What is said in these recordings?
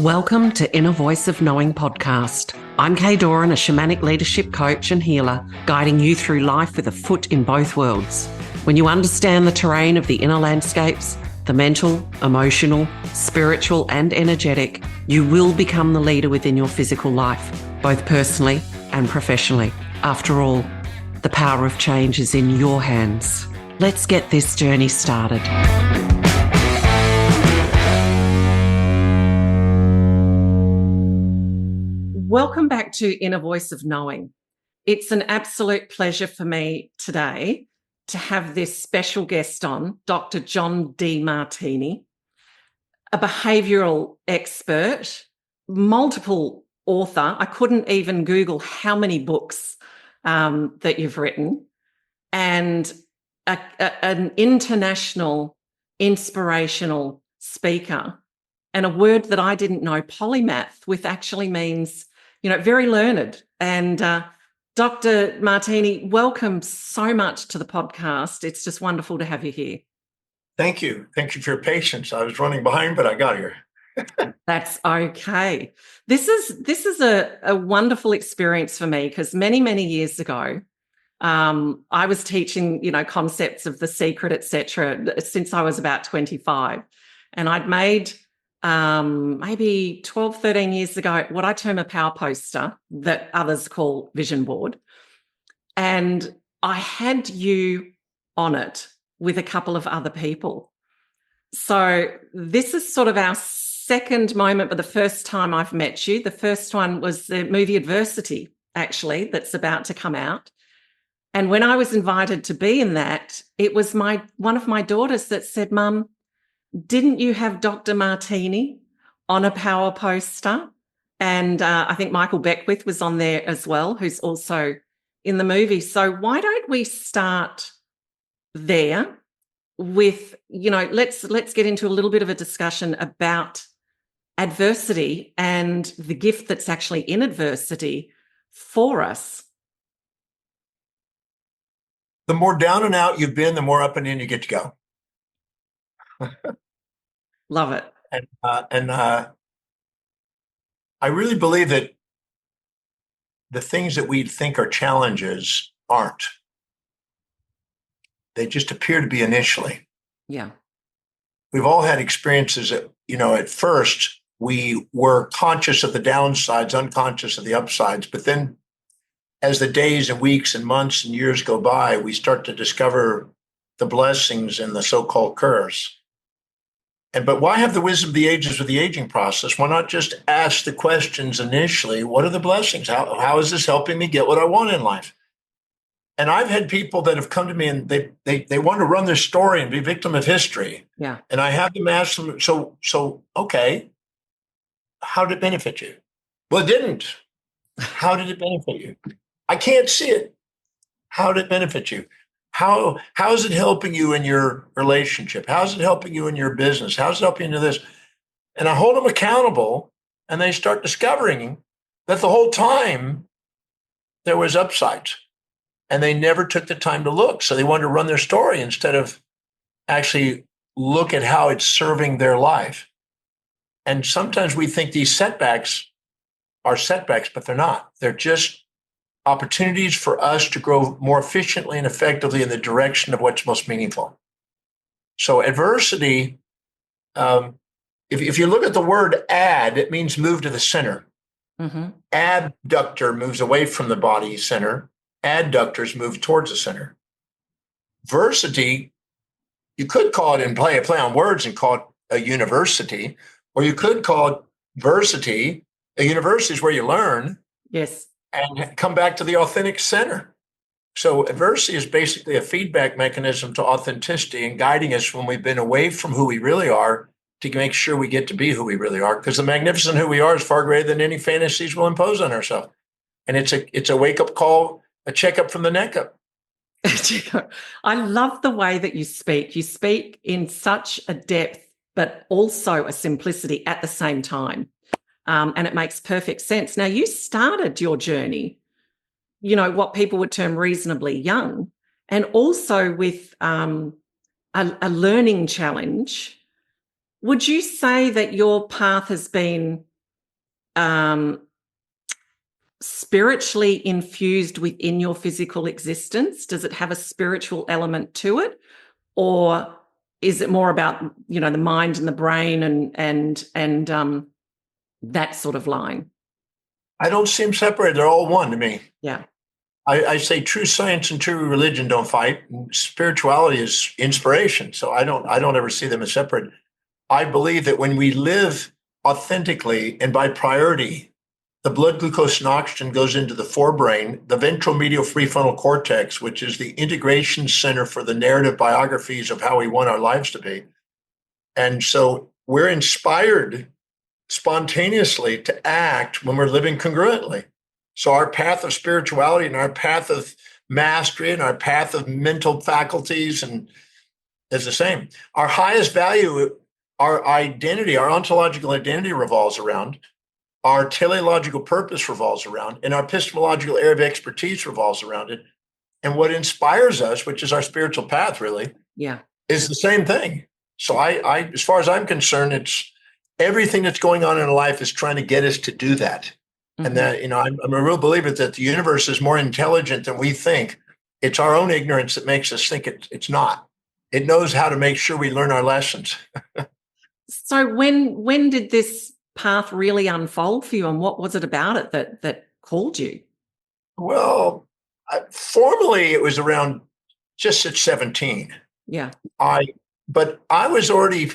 Welcome to Inner Voice of Knowing podcast. I'm Kay Doran, a shamanic leadership coach and healer, guiding you through life with a foot in both worlds. When you understand the terrain of the inner landscapes, the mental, emotional, spiritual, and energetic, you will become the leader within your physical life, both personally and professionally. After all, the power of change is in your hands. Let's get this journey started. Welcome back to Inner Voice of Knowing. It's an absolute pleasure for me today to have this special guest on, Dr. John Demartini, a behavioural expert, multiple author. I couldn't even Google how many books that you've written, and an international inspirational speaker, and a word that I didn't know, polymath, which actually means, very learned. And Dr. Martini, welcome so much to the podcast. It's just wonderful to have you here. Thank you. Thank you for your patience. I was running behind, but I got here. That's okay. This is a wonderful experience for me because many years ago, I was teaching, concepts of The Secret, etc., since I was about 25. And I'd made maybe 12, 13 years ago, what I term a power poster that others call vision board. And I had you on it with a couple of other people. So this is sort of our second moment, but the first time I've met you. The first one was the movie Adversity, actually, that's about to come out. And when I was invited to be in that, it was one of my daughters that said, "Mum, didn't you have Dr. Martini on a power poster?" And I think Michael Beckwith was on there as well, who's also in the movie. So why don't we start there with, let's get into a little bit of a discussion about adversity and the gift that's actually in adversity for us. The more down and out you've been, the more up and in you get to go. Love it. And I really believe that the things that we think are challenges aren't. They just appear to be initially. Yeah. We've all had experiences that, at first we were conscious of the downsides, unconscious of the upsides. But then as the days and weeks and months and years go by, we start to discover the blessings and the so-called curse. But why have the wisdom of the ages with the aging process? Why not just ask the questions initially? What are the blessings? How is this helping me get what I want in life? And I've had people that have come to me and they want to run their story and be victim of history. Yeah. And I have them ask them, so okay, how did it benefit you? Well, it didn't. How did it benefit you? I can't see it. How did it benefit you? How is it helping you in your relationship? How is it helping you in your business? How is it helping you in this? And I hold them accountable, and they start discovering that the whole time there was upsides, and they never took the time to look. So they wanted to run their story instead of actually look at how it's serving their life. And sometimes we think these setbacks are setbacks, but they're not. They're just opportunities for us to grow more efficiently and effectively in the direction of what's most meaningful. So adversity, if you look at the word ad, it means move to the center. Mm-hmm. Abductor moves away from the body center. Adductors move towards the center. Versity, you could call it in play on words and call it a university, or you could call it versity. A university is where you learn. Yes. And come back to the authentic center. So adversity is basically a feedback mechanism to authenticity and guiding us when we've been away from who we really are to make sure we get to be who we really are. Because the magnificent who we are is far greater than any fantasies we'll impose on ourselves. And it's a wake-up call, a checkup from the neck up. I love the way that you speak. You speak in such a depth, but also a simplicity at the same time. And it makes perfect sense. Now, you started your journey, what people would term reasonably young, and also with a learning challenge. Would you say that your path has been um, spiritually infused within your physical existence? Does it have a spiritual element to it, or is it more about, you know, the mind and the brain and that sort of line? I don't see them separated. They're all one to me. Yeah. I say true science and true religion don't fight. Spirituality is inspiration. So I don't ever see them as separate. I believe that when we live authentically and by priority, the blood glucose and oxygen goes into the forebrain, the ventromedial prefrontal cortex, which is the integration center for the narrative biographies of how we want our lives to be. And so we're inspired spontaneously to act when we're living congruently. So our path of spirituality and our path of mastery and our path of mental faculties and is the same. Our highest value, our identity, our ontological identity revolves around, our teleological purpose revolves around, and our epistemological area of expertise revolves around it. And what inspires us, which is our spiritual path, really, Yeah. is the same thing. So I as far as I'm concerned, it's everything that's going on in life is trying to get us to do that. And that, you know, I'm a real believer that the universe is more intelligent than we think. It's our own ignorance that makes us think it's not. It knows how to make sure we learn our lessons. So when did this path really unfold for you, and what was it about it that called you? Well, formally, it was around just at 17. Yeah. But I was already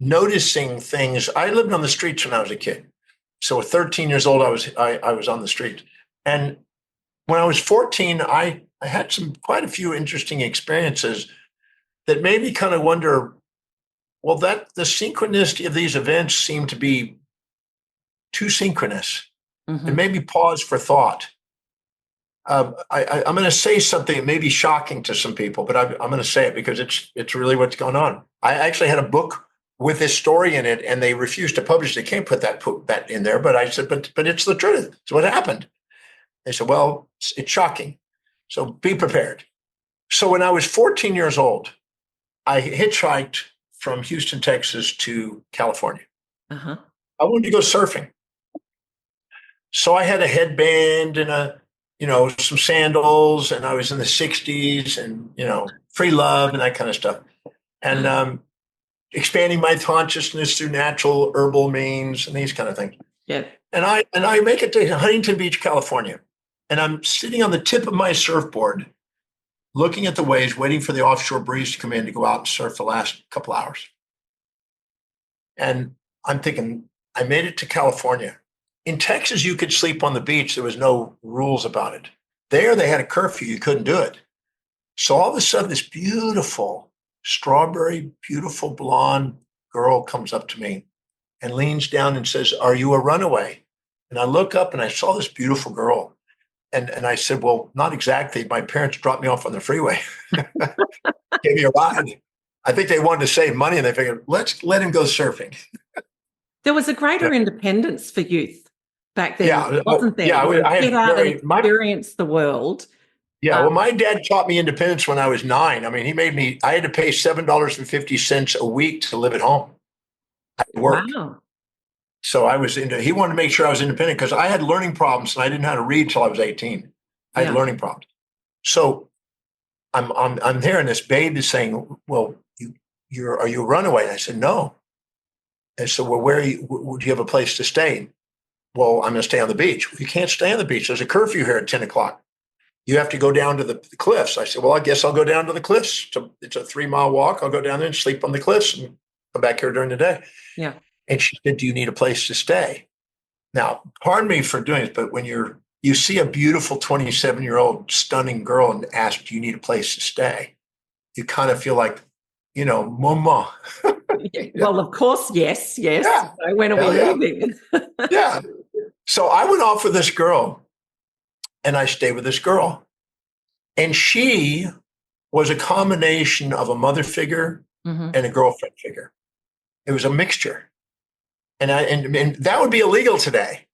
noticing things. I lived on the streets when I was a kid. So at 13 years old, I was on the street. And when I was 14, I had quite a few interesting experiences that made me kind of wonder, well, that the synchronicity of these events seemed to be too synchronous. It made me pause for thought. I'm going to say something that may be shocking to some people, but I'm going to say it because it's really what's going on. I actually had a book with this story in it, and they refused to publish it. They can't put that in there. But I said, but it's the truth. It's what happened. They said, well, it's shocking. So be prepared. So when I was 14 years old, I hitchhiked from Houston, Texas to California. I wanted to go surfing. So I had a headband and some sandals, and I was in the 60s and, free love and that kind of stuff. And expanding my consciousness through natural herbal means and these kind of things. Yeah. And I make it to Huntington Beach, California. And I'm sitting on the tip of my surfboard, looking at the waves, waiting for the offshore breeze to come in to go out and surf the last couple hours. And I'm thinking, I made it to California. In Texas, you could sleep on the beach. There was no rules about it. There, they had a curfew. You couldn't do it. So all of a sudden, this beautiful, beautiful blonde girl comes up to me and leans down and says, "Are you a runaway?" And I look up and I saw this beautiful girl. And I said, "Well, not exactly. My parents dropped me off on the freeway. Gave me a ride." I think they wanted to save money, and they figured, let's let him go surfing. There was a greater independence for youth back then, Yeah, wasn't there? yeah. I had Get out and experience the world. Yeah, well, my dad taught me independence when I was 9. I mean, I had to pay $7.50 a week to live at home. I worked. Wow. So he wanted to make sure I was independent because I had learning problems and I didn't know how to read till I was 18. I had learning problems. So I'm there and this babe is saying, "Well, are you a runaway?" And I said, "No." And so, "Well, do you have a place to stay?" "Well, I'm going to stay on the beach." "Well, you can't stay on the beach. There's a curfew here at 10 o'clock. You have to go down to the cliffs." I said, "Well, I guess I'll go down to the cliffs. It's a 3-mile walk. I'll go down there and sleep on the cliffs and come back here during the day." Yeah. And she said, "Do you need a place to stay?" Now, pardon me for doing this, but when you see a beautiful 27-year-old stunning girl and ask, "Do you need a place to stay?" You kind of feel like, mama. Well, of course, yes. Yeah. So when are we leaving? Yeah. So I went off with this girl and I stayed with this girl. And she was a combination of a mother figure and a girlfriend figure. It was a mixture. And that would be illegal today,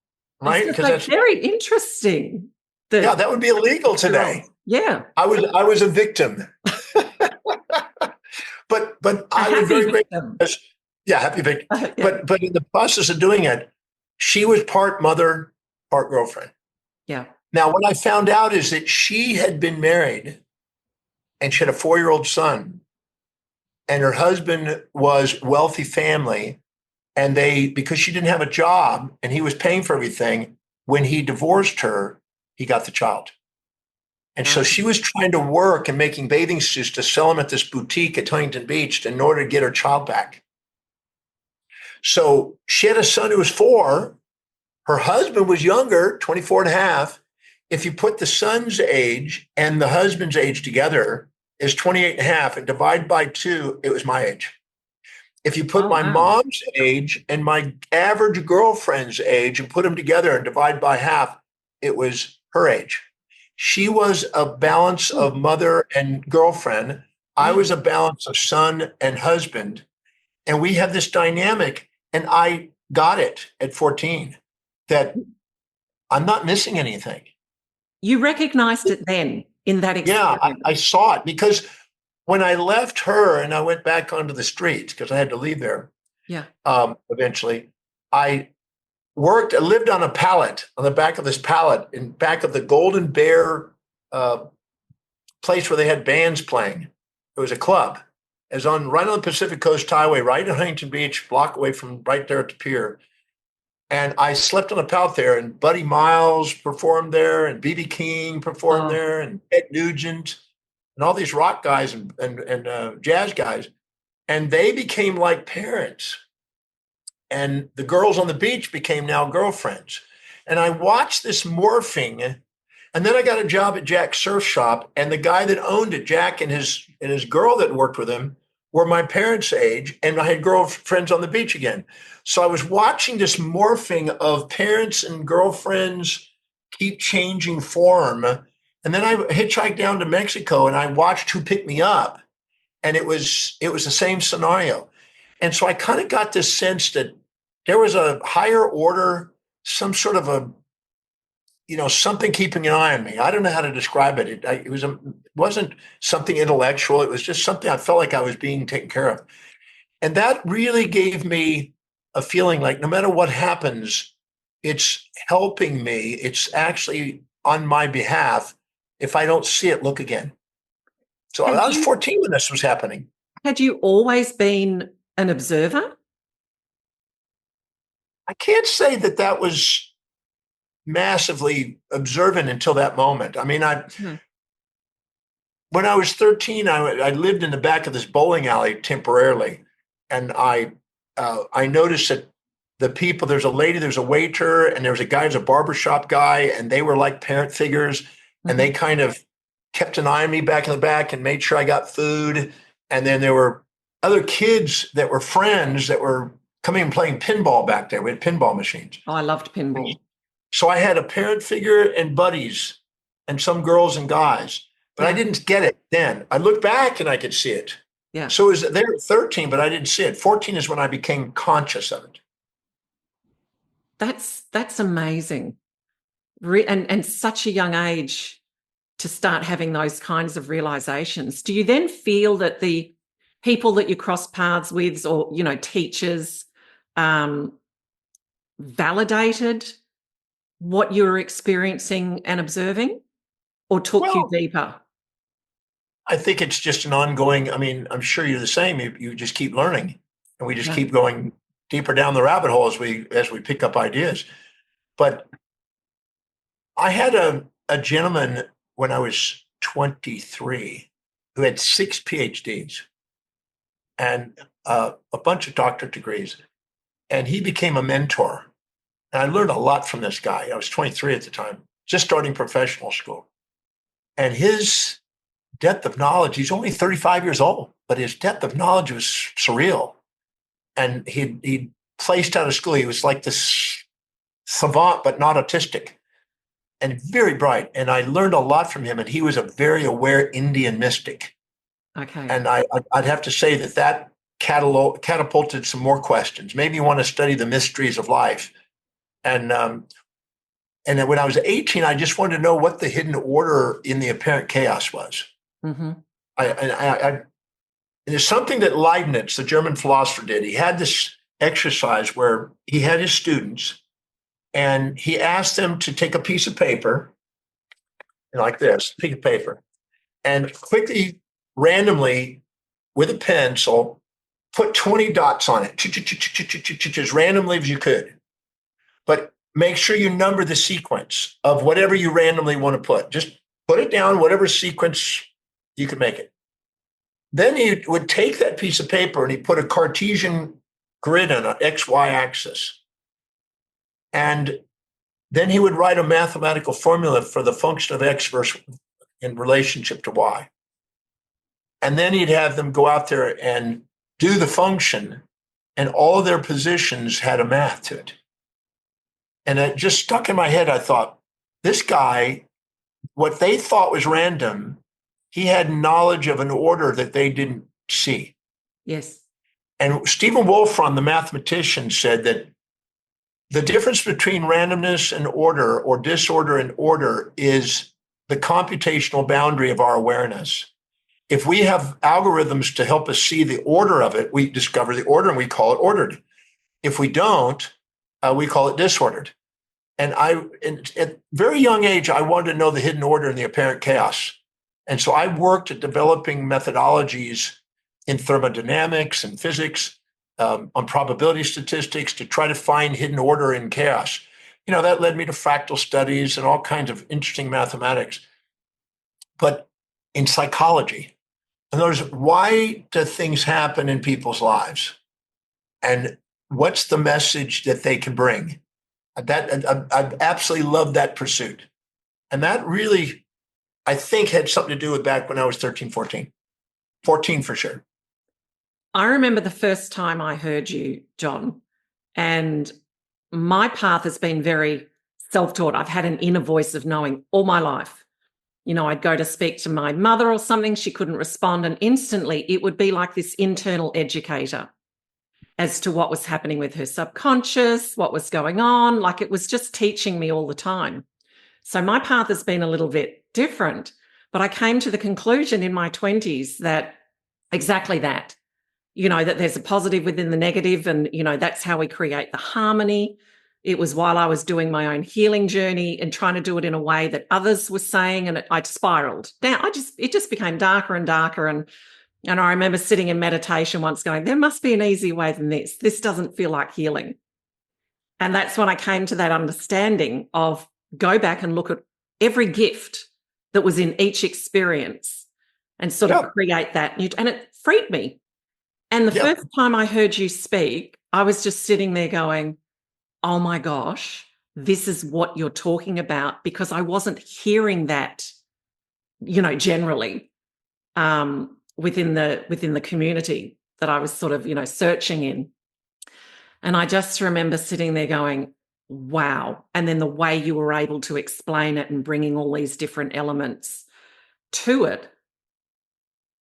right? Because that's very interesting. That would be illegal today. Yeah. I was a victim. but I was very grateful. Yeah, happy victim. But in the process of doing it, She was part mother, part girlfriend. Yeah. Now, what I found out is that she had been married and she had a 4-year-old son, and her husband was wealthy family. And because she didn't have a job and he was paying for everything, when he divorced her, he got the child. And so she was trying to work and making bathing suits to sell them at this boutique at Huntington Beach in order to get her child back. So she had a son who was 4. Her husband was younger, 24 and a half. If you put the son's age and the husband's age together, is 28 and a half, and divide by 2, it was my age. If you put my mom's age and my average girlfriend's age and put them together and divide by half, it was her age. She was a balance of mother and girlfriend. I was a balance of son and husband. And we have this dynamic. And I got it at 14 that I'm not missing anything. You recognized it then in that experience? Yeah, I saw it because when I left her and I went back onto the streets because I had to leave there. Yeah. Eventually, I lived on a pallet, on the back of this pallet, in back of the Golden Bear place where they had bands playing. It was a club. It was right on the Pacific Coast Highway, right in Huntington Beach, block away from right there at the pier. And I slept on a pallet there, and Buddy Miles performed there, and B.B. King performed there, and Ed Nugent, and all these rock guys and jazz guys. And they became like parents. And the girls on the beach became now girlfriends. And I watched this morphing. And then I got a job at Jack's surf shop. And the guy that owned it, Jack and his girl that worked with him, were my parents' age. And I had girlfriends on the beach again. So I was watching this morphing of parents and girlfriends keep changing form. And then I hitchhiked down to Mexico and I watched Who Picked Me Up. And it was the same scenario. And so I kind of got this sense that there was a higher order, some sort of something keeping an eye on me. I don't know how to describe it. It wasn't something intellectual. It was just something I felt like I was being taken care of. And that really gave me a feeling like no matter what happens, it's helping me. It's actually on my behalf. If I don't see it, look again. So I was 14 when this was happening. Had you always been an observer? I can't say that was massively observant until that moment. I mean, when I was 13, I lived in the back of this bowling alley temporarily. And I noticed that the people, there's a waiter, and there was a guy who's a barbershop guy, and they were like parent figures. And they kind of kept an eye on me back in the back and made sure I got food. And then there were other kids that were friends that were coming and playing pinball back there. We had pinball machines. Oh, I loved pinball. So I had a parent figure and buddies and some girls and guys, but I didn't get it then. I look back and I could see it. Yeah. So it was there at 13, but I didn't see it. 14 is when I became conscious of it. That's amazing. And such a young age to start having those kinds of realizations. Do you then feel that the people that you cross paths with, or, teachers, validated what you were experiencing and observing, or took you deeper? I think it's just an ongoing, I'm sure you're the same. You just keep learning, and we just keep going deeper down the rabbit hole as we pick up ideas. But I had a gentleman when I was 23 who had 6 PhDs and a bunch of doctorate degrees. And he became a mentor. And I learned a lot from this guy. I was 23 at the time, just starting professional school. And his depth of knowledge, he's only 35 years old, but his depth of knowledge was surreal. And he placed out of school. He was like this savant, but not autistic, and very bright. And I learned a lot from him. And he was a very aware Indian mystic. Okay. And I'd have to say that catapulted some more questions. Maybe you want to study the mysteries of life. And then when I was 18, I just wanted to know what the hidden order in the apparent chaos was. Mm-hmm. And it's something that Leibniz, the German philosopher, did. He had this exercise where he had his students, And he asked them to take a piece of paper, like this, piece of paper, and quickly, randomly, with a pencil, put 20 dots on it, as randomly as you could. But make sure you number the sequence of whatever you randomly want to put. Just put it down, whatever sequence you can make it. Then he would take that piece of paper and he put a Cartesian grid on an XY axis. And then he would write a mathematical formula for the function of X versus in relationship to Y. And then he'd have them go out there and do the function, and all their positions had a math to it. And it just stuck in my head. I thought, this guy, what they thought was random, he had knowledge of an order that they didn't see. Yes. And Stephen Wolfram, the mathematician, said that the difference between randomness and order, or disorder and order, is the computational boundary of our awareness. If we have algorithms to help us see the order of it, we discover the order and we call it ordered. If we don't, we call it disordered. And at very young age, I wanted to know the hidden order and the apparent chaos. And so I worked at developing methodologies in thermodynamics and physics, on probability statistics, to try to find hidden order in chaos. That led me to fractal studies and all kinds of interesting mathematics. But in psychology, in other words, why do things happen in people's lives? And what's the message that they can bring? I absolutely love that pursuit. And that really, I think, had something to do with back when I was 13, 14. 14 for sure. I remember the first time I heard you, John, and my path has been very self-taught. I've had an inner voice of knowing all my life. I'd go to speak to my mother or something, she couldn't respond, and instantly it would be like this internal educator as to what was happening with her subconscious, what was going on. Like, it was just teaching me all the time. So my path has been a little bit different, but I came to the conclusion in my 20s that exactly that, that there's a positive within the negative, and, that's how we create the harmony. It was while I was doing my own healing journey and trying to do it in a way that others were saying, and I'd spiraled down. It just became darker and darker. And I remember sitting in meditation once going, there must be an easier way than this. This doesn't feel like healing. And that's when I came to that understanding of go back and look at every gift that was in each experience and sort of create that. And it freed me. And the first time I heard you speak, I was just sitting there going, oh my gosh, this is what you're talking about, because I wasn't hearing that, generally within the community that I was sort of, searching in. And I just remember sitting there going, wow. And then the way you were able to explain it and bringing all these different elements to it,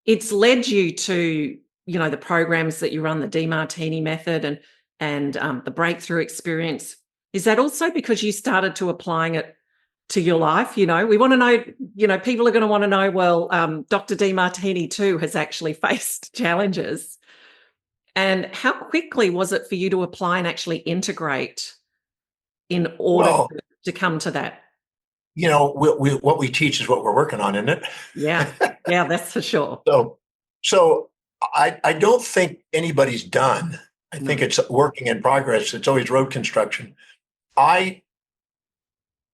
it's led you to, the programs that you run, the Demartini Method and the breakthrough experience. Is that also because you started to applying it to your life? We want to know, people are going to want to know, well, Dr. Demartini too has actually faced challenges. And how quickly was it for you to apply and actually integrate in order to come to that? What we teach is what we're working on, isn't it? Yeah, that's for sure. So I don't think anybody's done. I think it's working in progress. It's always road construction. I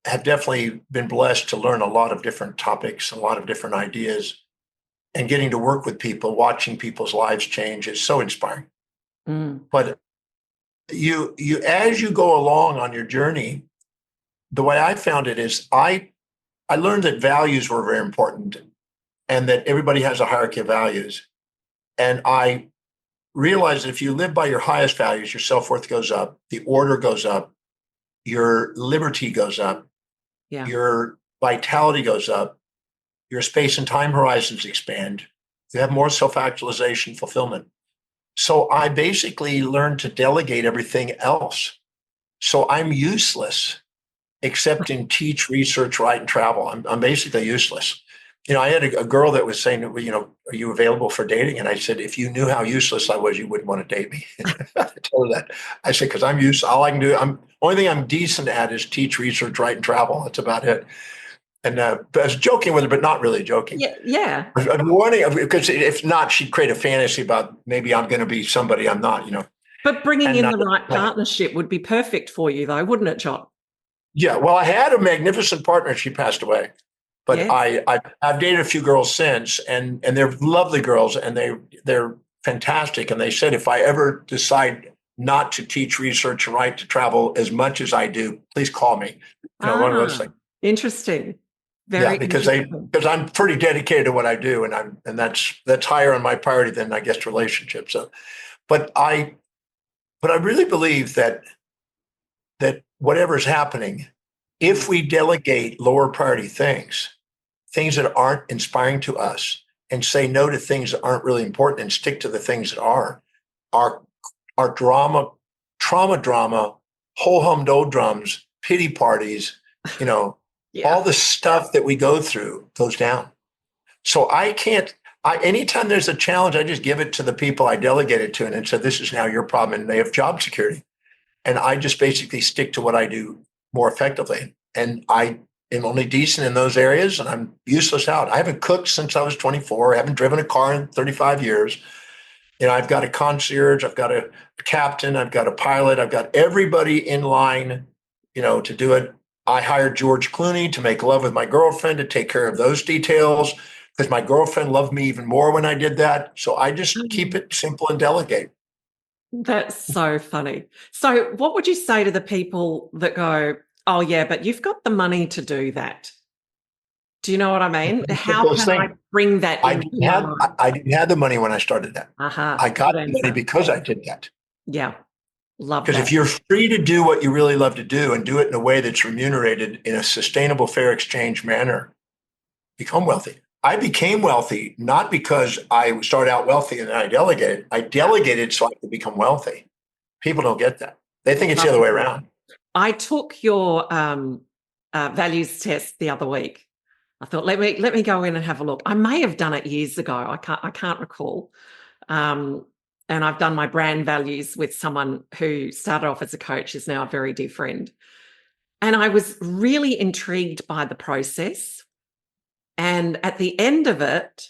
have definitely been blessed to learn a lot of different topics, a lot of different ideas, and getting to work with people, watching people's lives change is so inspiring. But you as you go along on your journey, the way I found it is I learned that values were very important, and that everybody has a hierarchy of values. And I realized that if you live by your highest values, your self-worth goes up, the order goes up, your liberty goes up, your vitality goes up, your space and time horizons expand, you have more self-actualization, fulfillment. So I basically learned to delegate everything else. So I'm useless except in teach, research, write, and travel. I'm basically useless. I had a girl that was saying, are you available for dating? And I said, if you knew how useless I was, you wouldn't want to date me. I told her that. I said, because I'm used, all I can do, only thing I'm decent at is teach, research, write, and travel. That's about it. And I was joking with her, but not really joking. Yeah, yeah. I'm warning, because if not, she'd create a fantasy about maybe I'm going to be somebody I'm not. But bringing And in the right partnership would be perfect for you, though, wouldn't it, John? yeah, well, I had a magnificent partner. She passed away. But Yeah. I've dated a few girls since, and they're lovely girls, and they're fantastic. And they said, if I ever decide not to teach, research, and write, to travel as much as I do, please call me. One of those things. Interesting. Yeah, because I'm pretty dedicated to what I do, and that's higher on my priority than, I guess, relationships. So, but I really believe that whatever's happening, if we delegate lower priority things that aren't inspiring to us, and say no to things that aren't really important and stick to the things that are, our trauma, whole hum doldrums, pity parties, Yeah. all the stuff that we go through goes down. So anytime there's a challenge, I just give it to the people I delegate it to and said, this is now your problem, and they have job security. And I just basically stick to what I do more effectively. And I am only decent in those areas, and I'm useless out. I haven't cooked since I was 24. I haven't driven a car in 35 years. I've got a concierge, I've got a captain, I've got a pilot, I've got everybody in line, to do it. I hired George Clooney to make love with my girlfriend, to take care of those details, because my girlfriend loved me even more when I did that. So I just keep it simple and delegate. That's so funny. So what would you say to the people that go, oh, yeah, but you've got the money to do that? Do you know what I mean? How can I bring that into my life? I didn't have the money when I started that. I got the money because I did that. Yeah, love Because that. if you're free to do what you really love to do and do it in a way that's remunerated in a sustainable, fair exchange manner, become wealthy. I became wealthy not because I started out wealthy and then I delegated. I delegated so I could become wealthy. People don't get that. They think it's the other way around. I took your values test the other week. I thought, let me go in and have a look. I may have done it years ago. I can't recall. And I've done my brand values with someone who started off as a coach, is now a very dear friend. And I was really intrigued by the process. And at the end of it,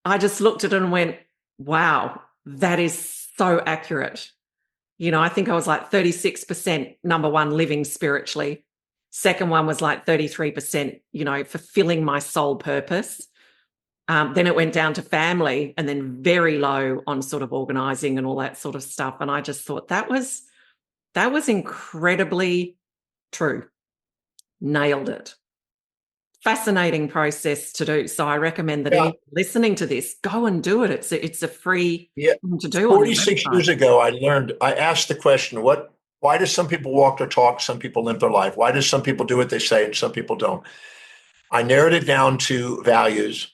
I just looked at it and went, wow, that is so accurate. I think I was like 36%, number one, living spiritually. Second one was like 33%, fulfilling my soul purpose. Then it went down to family, and then very low on sort of organizing and all that sort of stuff. And I just thought that was incredibly true. Nailed it. Fascinating process to do. So I recommend that anyone listening to this, go and do it. It's a free thing to do. 46 years ago, I asked the question, why do some people walk their talk, some people live their life? Why do some people do what they say and some people don't? I narrowed it down to values.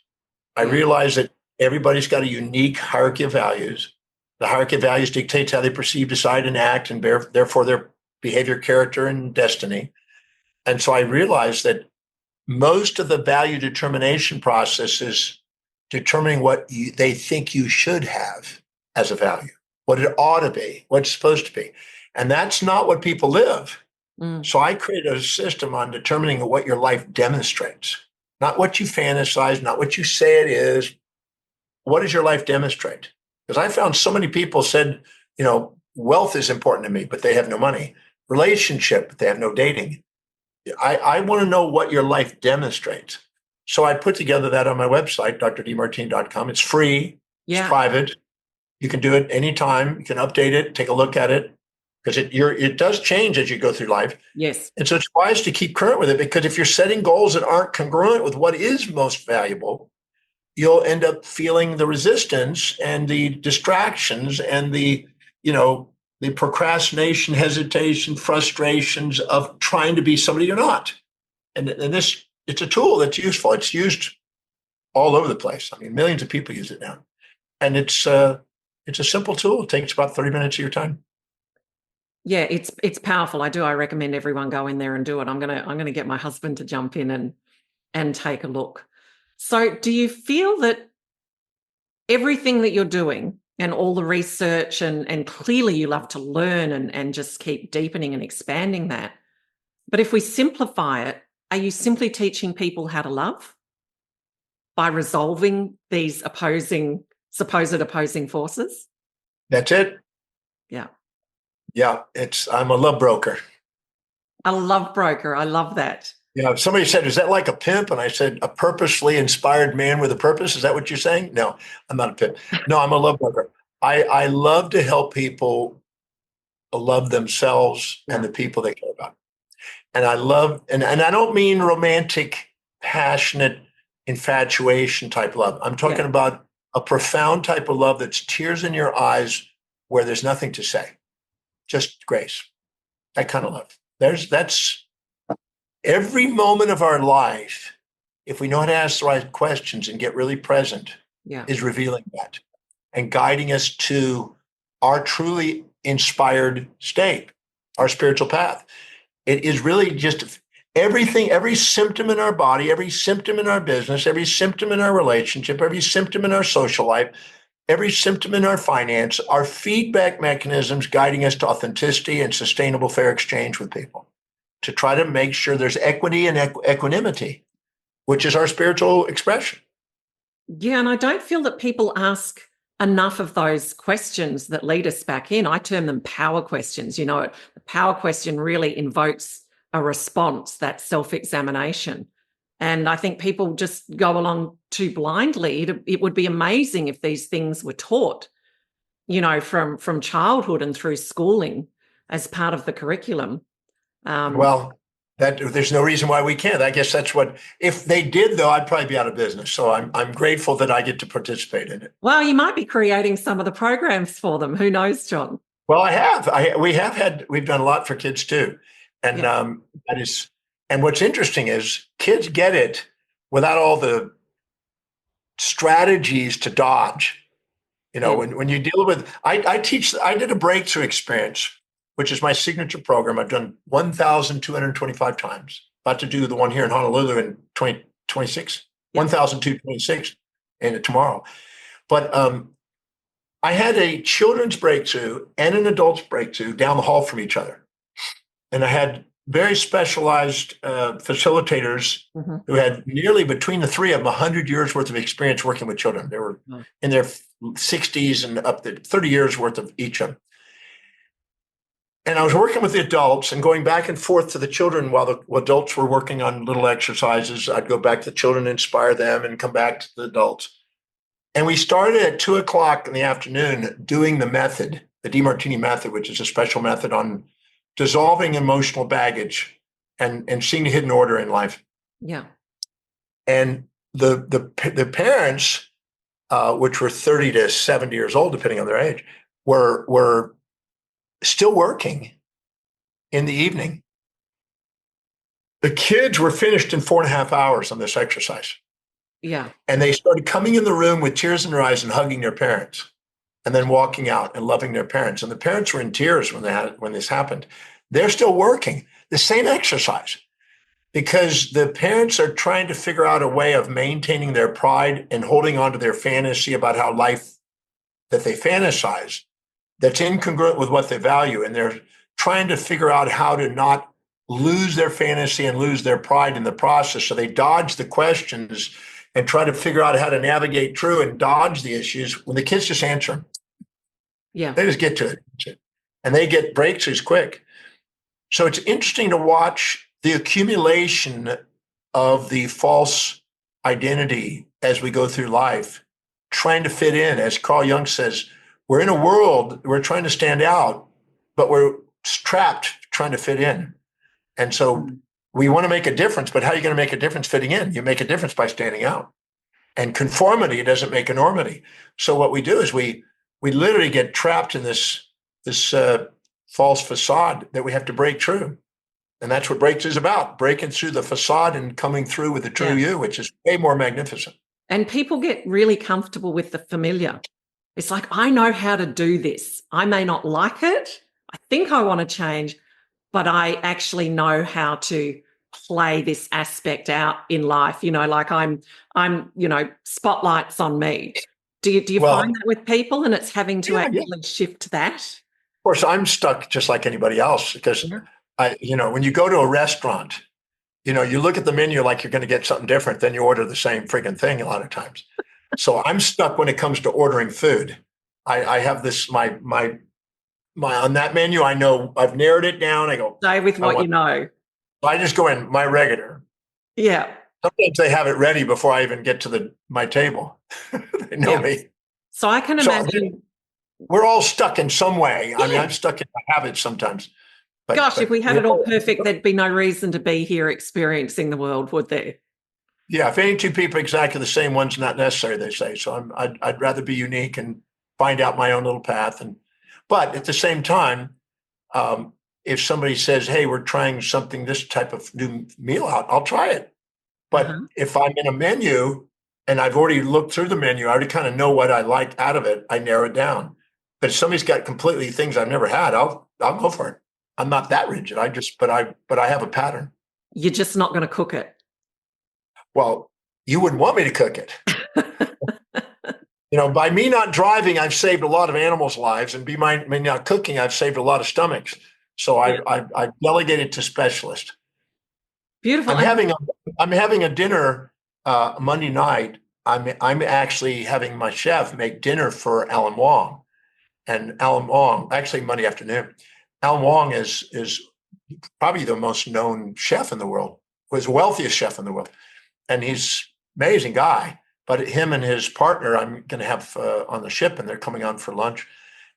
I realized that everybody's got a unique hierarchy of values. The hierarchy of values dictates how they perceive, decide, and act, and therefore their behavior, character, and destiny. And so I realized that most of the value determination process is determining what they think you should have as a value, what it ought to be, what it's supposed to be. And that's not what people live. So I created a system on determining what your life demonstrates, not what you fantasize, not what you say it is. What does your life demonstrate? Because I found so many people said, wealth is important to me, but they have no money. Relationship, but they have no dating. I want to know what your life demonstrates. So I put together that on my website, drdemartini.com. It's free. It's private. You can do it anytime. You can update it, take a look at it, because it does change as you go through life. Yes. And so it's wise to keep current with it, because if you're setting goals that aren't congruent with what is most valuable, you'll end up feeling the resistance and the distractions and the procrastination, hesitation, frustrations of trying to be somebody you're not. And this, it's a tool that's useful. It's used all over the place. I mean, millions of people use it now. And it's a simple tool. It takes about 30 minutes of your time. Yeah, it's powerful. I recommend everyone go in there and do it. I'm gonna get my husband to jump in and take a look. So do you feel that everything that you're doing and all the research and clearly you love to learn and just keep deepening and expanding that, but if we simplify it, are you simply teaching people how to love by resolving these supposed opposing forces? That's it. Yeah. Yeah, I'm a love broker. A love broker. I love that. Yeah, somebody said, is that like a pimp? And I said, a purposely inspired man with a purpose. Is that what you're saying? No, I'm not a pimp. No, I'm a love broker. I love to help people love themselves and the people they care about. And I love, and I don't mean romantic, passionate, infatuation type love. I'm talking about a profound type of love that's tears in your eyes where there's nothing to say, just grace. That kind of love. That's every moment of our life, if we know how to ask the right questions and get really present, is revealing that and guiding us to our truly inspired state, our spiritual path. It is really just everything, every symptom in our body, every symptom in our business, every symptom in our relationship, every symptom in our social life, every symptom in our finance, our feedback mechanisms guiding us to authenticity and sustainable fair exchange with people to try to make sure there's equity and equanimity, which is our spiritual expression. Yeah, and I don't feel that people ask enough of those questions that lead us back in. I term them power questions. The power question really invokes a response, that self-examination. And I think people just go along too blindly. It would be amazing if these things were taught, from childhood and through schooling as part of the curriculum. Well, there's no reason why we can't. I guess that's what, if they did though, I'd probably be out of business. So I'm grateful that I get to participate in it. Well, you might be creating some of the programs for them. Who knows, John? Well, I have. We've done a lot for kids too. And and what's interesting is kids get it without all the strategies to dodge. When you deal with, I did a breakthrough experience, which is my signature program. I've done 1,225 times. About to do the one here in Honolulu in 2026, 1,226 and tomorrow. But I had a children's breakthrough and an adult's breakthrough down the hall from each other. And I had very specialized facilitators who had nearly, between the three of them, 100 years worth of experience working with children. They were in their 60s and up to 30 years worth of each of them. And I was working with the adults and going back and forth to the children while the adults were working on little exercises. I'd go back to the children, inspire them, and come back to the adults. And we started at 2:00 in the afternoon doing the method, the Demartini Method, which is a special method on dissolving emotional baggage and seeing the hidden order in life. Yeah. And the parents, which were 30 to 70 years old, depending on their age, were still working in the evening. The kids were finished in 4.5 hours on this exercise. Yeah. And they started coming in the room with tears in their eyes and hugging their parents and then walking out and loving their parents. And the parents were in tears when this happened. They're still working the same exercise because the parents are trying to figure out a way of maintaining their pride and holding on to their fantasy about how life that they fantasize that's incongruent with what they value. And they're trying to figure out how to not lose their fantasy and lose their pride in the process. So they dodge the questions and try to figure out how to navigate through and dodge the issues when the kids just answer them. Yeah. They just get to it. And they get breakthroughs quick. So it's interesting to watch the accumulation of the false identity as we go through life, trying to fit in. As Carl Jung says, we're in a world, we're trying to stand out, but we're trapped trying to fit in. And so we want to make a difference, but how are you going to make a difference fitting in? You make a difference by standing out. And conformity doesn't make enormity. So what we do is we literally get trapped in this false facade that we have to break through. And that's what breakthrough is about, breaking through the facade and coming through with the true you, which is way more magnificent. And people get really comfortable with the familiar. It's like, I know how to do this. I may not like it. I think I want to change, but I actually know how to play this aspect out in life, like I'm, spotlights on me. Do you Well, find that with people, and it's having to yeah. actually shift that? Of course, I'm stuck just like anybody else because when you go to a restaurant, you look at the menu like you're going to get something different, then you order the same friggin' thing a lot of times. So I'm stuck when it comes to ordering food. I have this, my on that menu, I know I've narrowed it down. I go, Stay with what you know. I just go in my regular. Yeah. Sometimes they have it ready before I even get to my table. They know me. So I can imagine. We're all stuck in some way. I mean, I'm stuck in my habits sometimes. Gosh, if we had it all perfect, there'd be no reason to be here experiencing the world, would there? Yeah, if any two people are exactly the same, one's not necessary, they say. So I'd rather be unique and find out my own little path. But at the same time, if somebody says, "Hey, we're trying something, this type of new meal out," I'll try it. But if I'm in a menu and I've already looked through the menu, I already kind of know what I like out of it. I narrow it down. But if somebody's got completely things I've never had, I'll go for it. I'm not that rigid. But I have a pattern. You're just not going to cook it. Well, you wouldn't want me to cook it. By me not driving, I've saved a lot of animals' lives, and by me not cooking, I've saved a lot of stomachs. So I've delegated to specialists. Beautiful. I'm having a dinner Monday night. I'm actually having my chef make dinner for Alan Wong, and Alan Wong actually Monday afternoon. Alan Wong is probably the most known chef in the world, was the wealthiest chef in the world, and he's an amazing guy. But him and his partner, I'm going to have on the ship, and they're coming on for lunch.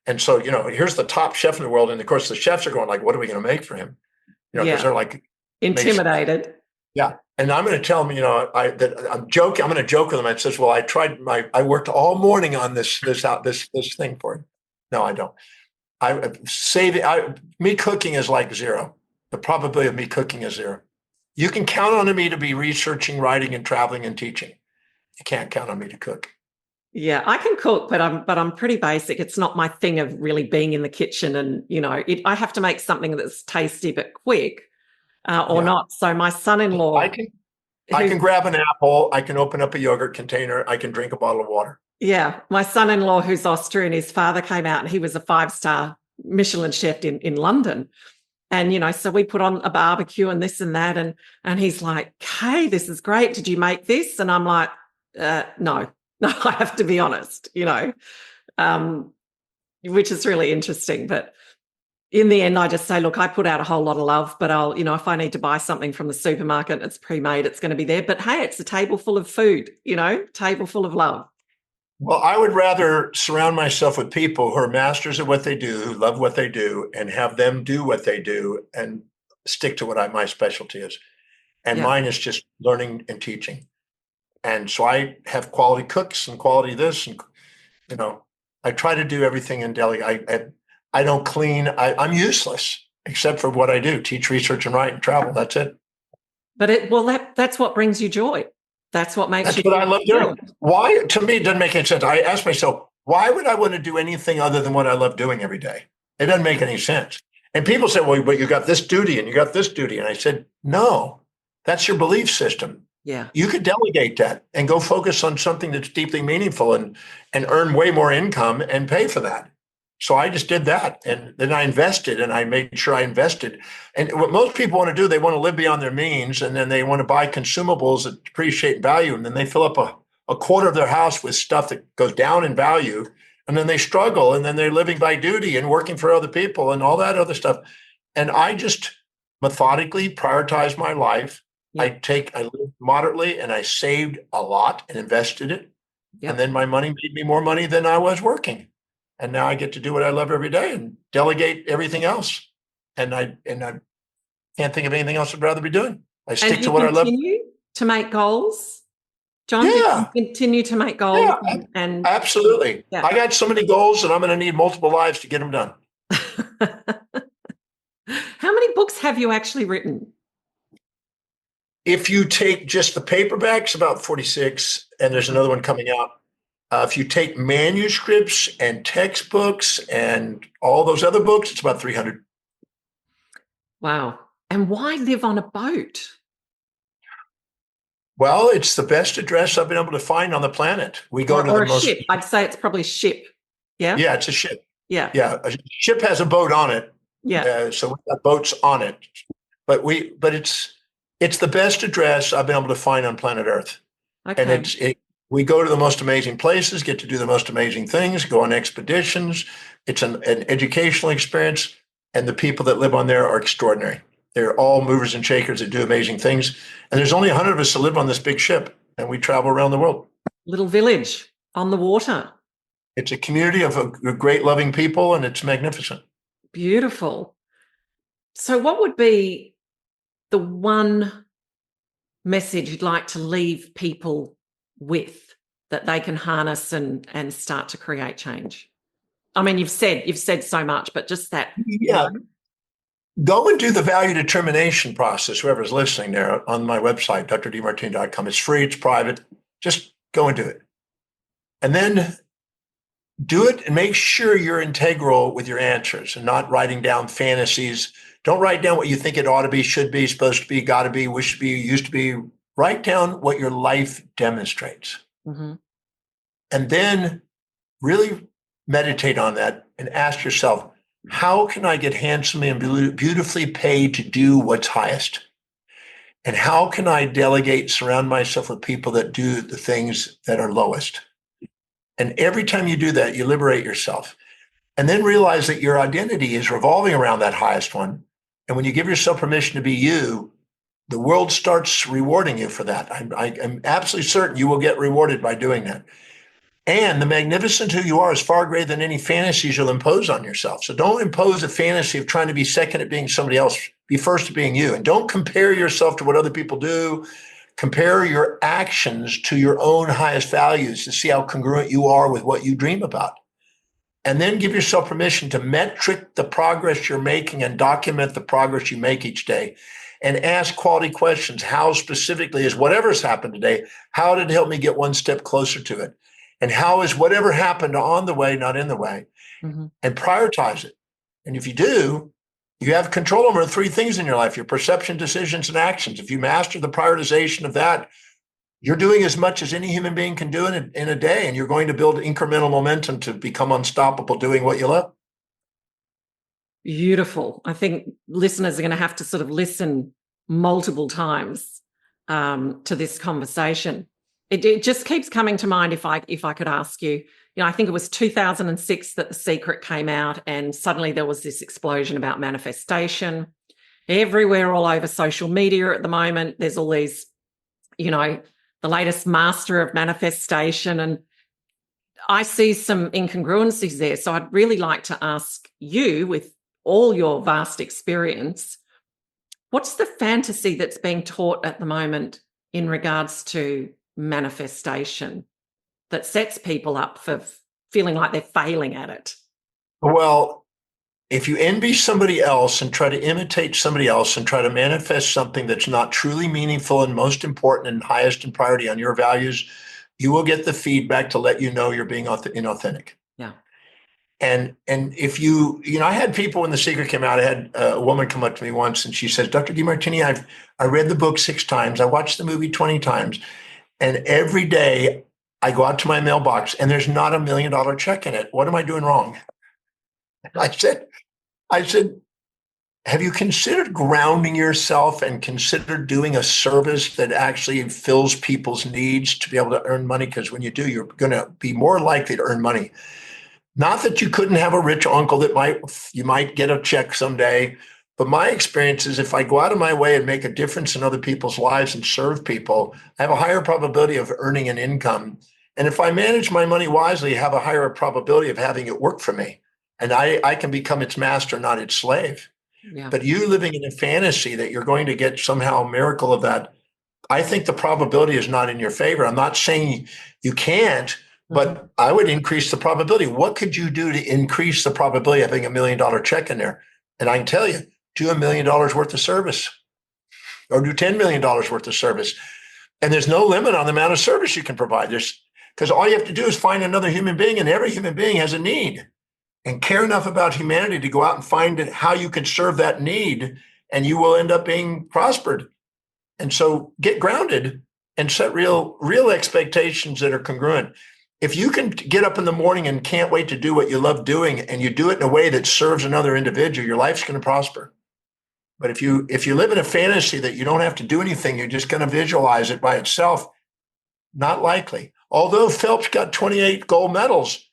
And so, here's the top chef in the world, and of course, the chefs are going like, "What are we going to make for him?" Because they're like intimidated. Amazing. Yeah. And I'm going to tell them, that I'm joking. I'm going to joke with them. I says, "Well, I worked all morning on this thing for you." No, I don't. Me cooking is like zero. The probability of me cooking is zero. You can count on me to be researching, writing, and traveling and teaching. You can't count on me to cook. Yeah, I can cook, but I'm pretty basic. It's not my thing of really being in the kitchen, and I have to make something that's tasty but quick, or not. So my son-in-law, I can grab an apple. I can open up a yogurt container. I can drink a bottle of water. Yeah, my son-in-law, who's Austrian, his father came out, and he was a 5-star Michelin chef in London. And, so we put on a barbecue and this and that. And he's like, "Hey, this is great. Did you make this?" And I'm like, no, I have to be honest, which is really interesting. But in the end, I just say, look, I put out a whole lot of love, but I'll, if I need to buy something from the supermarket, it's pre-made, it's going to be there. But hey, it's a table full of food, table full of love. Well, I would rather surround myself with people who are masters of what they do, who love what they do, and have them do what they do and stick to what my specialty is. And mine is just learning and teaching. And so I have quality cooks and quality this, and I try to do everything in delegate. I don't clean. I'm useless except for what I do: teach, research, and write, and travel. That's it. But that's what brings you joy. That's what makes you. That's what I love doing. Why? To me, it doesn't make any sense. I ask myself, why would I want to do anything other than what I love doing every day? It doesn't make any sense. And people say, "Well, but you got this duty and you got this duty." And I said, "No, that's your belief system. Yeah. You could delegate that and go focus on something that's deeply meaningful and earn way more income and pay for that." So I just did that. And then I invested, and I made sure I invested. And what most people want to do, they want to live beyond their means, and then they want to buy consumables that depreciate in value. And then they fill up a quarter of their house with stuff that goes down in value. And then they struggle, and then they're living by duty and working for other people and all that other stuff. And I just methodically prioritized my life. Yeah. I lived moderately, and I saved a lot and invested it. Yep. And then my money made me more money than I was working. And now I get to do what I love every day and delegate everything else. And I can't think of anything else I'd rather be doing. I stick to what I love. Continue to make goals, John? Yeah. Continue to make goals. Yeah, and absolutely. Yeah. I got so many goals, and I'm going to need multiple lives to get them done. How many books have you actually written? If you take just the paperbacks, about 46, and there's another one coming out. If you take manuscripts and textbooks and all those other books, it's about 300. Wow. And why live on a boat? Well, it's the best address I've been able to find on the planet. We go to Or the a most. ship. I'd say it's probably ship. Yeah. Yeah, it's a ship. Yeah. Yeah, a ship has a boat on it, Yeah. so we've got boats on it. But it's the best address I've been able to find on planet Earth, and Okay. we go to the most amazing places, get to do the most amazing things, go on expeditions. It's an educational experience, and the people that live on there are extraordinary. They're all movers and shakers that do amazing things. And there's only 100 of us that live on this big ship, and we travel around the world. Little village on the water. It's a community of great, loving people, and it's magnificent. Beautiful. So, what would be the one message you'd like to leave people with that they can harness and start to create change? I mean, you've said so much, but just that. Yeah. Go and do the value determination process, whoever's listening there on my website, drdemartini.com. It's free, it's private. Just go and do it. And then do it and make sure you're integral with your answers and not writing down fantasies. Don't write down what you think it ought to be, should be, supposed to be, got to be, wish to be, used to be. Write down what your life demonstrates. Mm-hmm. And then really meditate on that and ask yourself, how can I get handsomely and beautifully paid to do what's highest? And how can I delegate, surround myself with people that do the things that are lowest? And every time you do that, you liberate yourself. And then realize that your identity is revolving around that highest one. And when you give yourself permission to be you, the world starts rewarding you for that. I'm absolutely certain you will get rewarded by doing that. And the magnificence who you are is far greater than any fantasies you'll impose on yourself. So don't impose a fantasy of trying to be second at being somebody else. Be first at being you. And don't compare yourself to what other people do. Compare your actions to your own highest values to see how congruent you are with what you dream about. And then give yourself permission to metric the progress you're making and document the progress you make each day. And ask quality questions. How specifically is whatever's happened today, how did it help me get one step closer to it? And how is whatever happened on the way, not in the way? Mm-hmm. And prioritize it. And if you do, you have control over three things in your life: your perception, decisions, and actions. If you master the prioritization of that, you're doing as much as any human being can do in a day, and you're going to build incremental momentum to become unstoppable doing what you love. Beautiful. I think listeners are going to have to sort of listen multiple times to this conversation. It just keeps coming to mind. If I could ask you, I think it was 2006 that The Secret came out, and suddenly there was this explosion about manifestation everywhere, all over social media at the moment. There's all these, the latest master of manifestation, and I see some incongruencies there. So I'd really like to ask you, with all your vast experience, what's the fantasy that's being taught at the moment in regards to manifestation that sets people up for feeling like they're failing at it? Well, if you envy somebody else and try to imitate somebody else and try to manifest something that's not truly meaningful and most important and highest in priority on your values, you will get the feedback to let you know you're being inauthentic. Yeah. And if I had people when The Secret came out. I had a woman come up to me once and she says, Dr. Demartini, I read the book 6 times. I watched the movie 20 times. And every day I go out to my mailbox and there's not $1 million check in it. What am I doing wrong? I said, have you considered grounding yourself and considered doing a service that actually fills people's needs to be able to earn money? Because when you do, you're going to be more likely to earn money. Not that you couldn't have a rich uncle that you might get a check someday. But my experience is if I go out of my way and make a difference in other people's lives and serve people, I have a higher probability of earning an income. And if I manage my money wisely, I have a higher probability of having it work for me. And I can become its master, not its slave. Yeah. But you living in a fantasy that you're going to get somehow a miracle of that, I think the probability is not in your favor. I'm not saying you can't, but I would increase the probability. What could you do to increase the probability of having $1 million check in there? And I can tell you, do $1 million worth of service or do $10 million worth of service. And there's no limit on the amount of service you can provide. Because all you have to do is find another human being, and every human being has a need, and care enough about humanity to go out and find how you can serve that need, and you will end up being prospered. And so get grounded and set real expectations that are congruent. If you can get up in the morning and can't wait to do what you love doing, and you do it in a way that serves another individual, your life's going to prosper. But if you live in a fantasy that you don't have to do anything, you're just going to visualize it by itself, not likely. Although Phelps got 28 gold medals,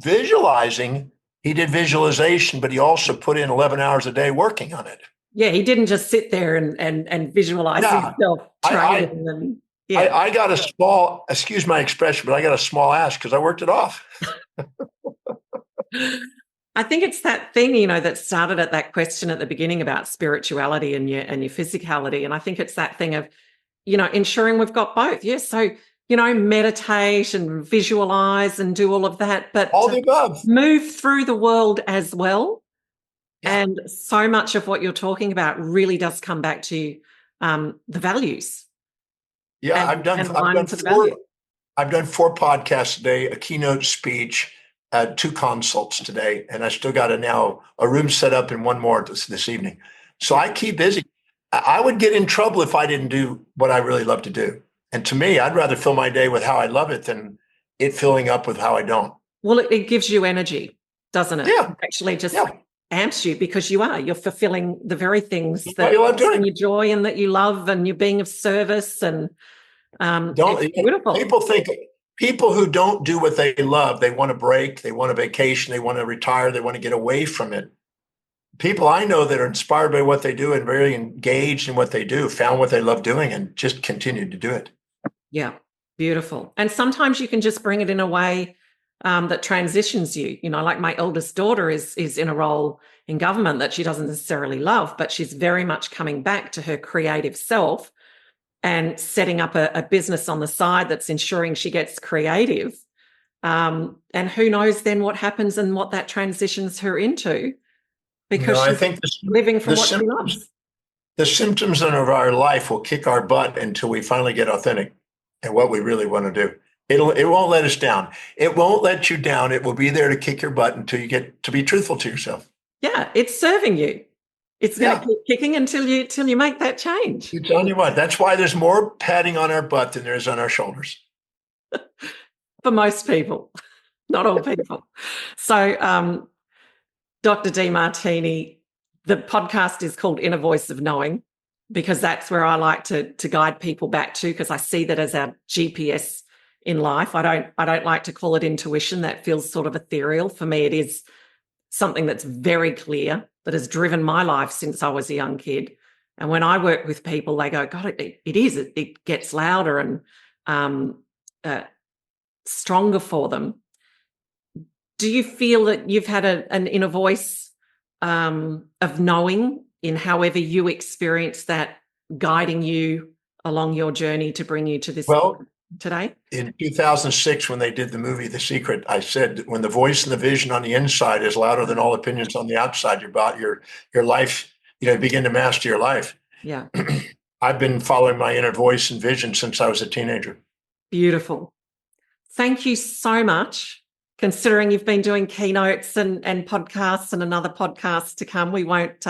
visualizing, he did visualization, but he also put in 11 hours a day working on it. Yeah, he didn't just sit there and visualize himself training. I got a small, excuse my expression, but I got a small ass because I worked it off. I think it's that thing, that started at that question at the beginning about spirituality and your physicality. And I think it's that thing of, ensuring we've got both. Yes. So, meditate and visualize and do all of that, but all the above. Move through the world as well. Yeah. And so much of what you're talking about really does come back to the values. Yeah, I've done 4 podcasts today, a keynote speech, 2 consults today, and I still got now a room set up and one more this evening. So I keep busy. I would get in trouble if I didn't do what I really love to do. And to me, I'd rather fill my day with how I love it than it filling up with how I don't. Well, it gives you energy, doesn't it? Yeah. It actually just amps you because you're fulfilling the very things that bring you joy and that you love, and you're being of service. And it's beautiful. People who don't do what they love, they want a break, they want a vacation, they want to retire, they want to get away from it. People I know that are inspired by what they do and very engaged in what they do, found what they love doing and just continued to do it. Yeah, beautiful. And sometimes you can just bring it in a way that transitions you. Like my eldest daughter is in a role in government that she doesn't necessarily love, but she's very much coming back to her creative self and setting up a business on the side that's ensuring she gets creative. And who knows then what happens and what that transitions her into, because I think living from what she loves. The symptoms of our life will kick our butt until we finally get authentic and what we really want to do. It won't let us down. It won't let you down. It will be there to kick your butt until you get to be truthful to yourself. Yeah, it's serving you. It's going to keep kicking until you make that change. I'm telling you what, that's why there's more patting on our butt than there is on our shoulders. For most people, not all people. So, Dr. Demartini, the podcast is called Inner Voice of Knowing, because that's where I like to guide people back to, because I see that as our GPS in life. I don't like to call it intuition. That feels sort of ethereal. For me, it is something that's very clear, that has driven my life since I was a young kid. And when I work with people, they go, God, it gets louder and stronger for them. Do you feel that you've had an inner voice of knowing in however you experience that, guiding you along your journey to bring you to this today? In 2006, when they did the movie The Secret, I said, when the voice and the vision on the inside is louder than all opinions on the outside, you're about your life, begin to master your life. Yeah. I've been following my inner voice and vision since I was a teenager. Beautiful. Thank you so much. Considering you've been doing keynotes and podcasts and another podcast to come, we won't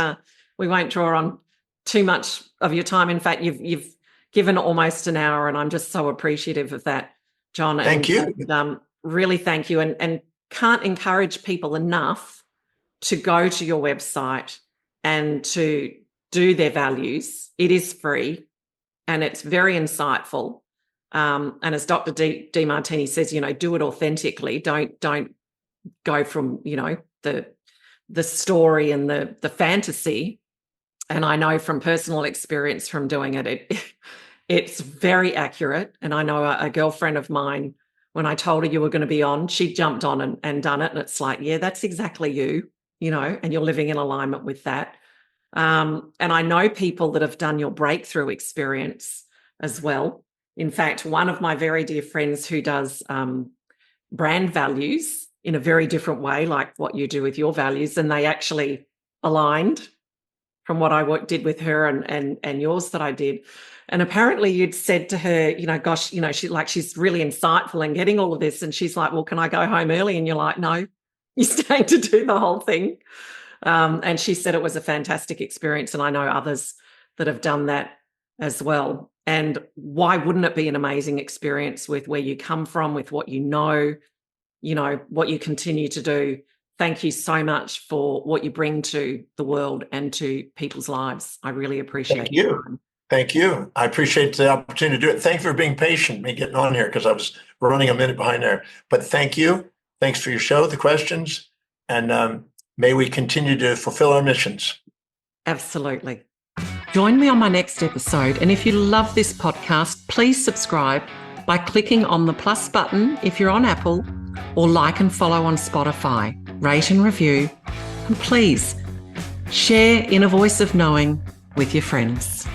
draw on too much of your time. In fact, you've given almost an hour, and I'm just so appreciative of that, John. Thank you. And, really thank you. And can't encourage people enough to go to your website and to do their values. It is free and it's very insightful. And as Dr. Demartini says, do it authentically. Don't go from, the story and the fantasy. And I know from personal experience from doing it, it's very accurate. And I know a girlfriend of mine, when I told her you were going to be on, she jumped on and done it. And it's like, yeah, that's exactly you, and you're living in alignment with that. And I know people that have done your breakthrough experience as well. In fact, one of my very dear friends who does brand values in a very different way, like what you do with your values, and they actually aligned from what I did with her and yours that I did. And apparently you'd said to her, gosh, she's really insightful and getting all of this. And she's like, well, can I go home early? And you're like, no, you're staying to do the whole thing. And she said it was a fantastic experience. And I know others that have done that as well. And why wouldn't it be an amazing experience with where you come from, with what you know, what you continue to do? Thank you so much for what you bring to the world and to people's lives. I really appreciate Thank you. Thank you. I appreciate the opportunity to do it. Thank you for being patient, me getting on here, because I was running a minute behind there. But thank you. Thanks for your show, the questions, and may we continue to fulfill our missions. Absolutely. Join me on my next episode. And if you love this podcast, please subscribe by clicking on the plus button if you're on Apple, or like and follow on Spotify, rate and review. And please share Inner Voice of Knowing with your friends.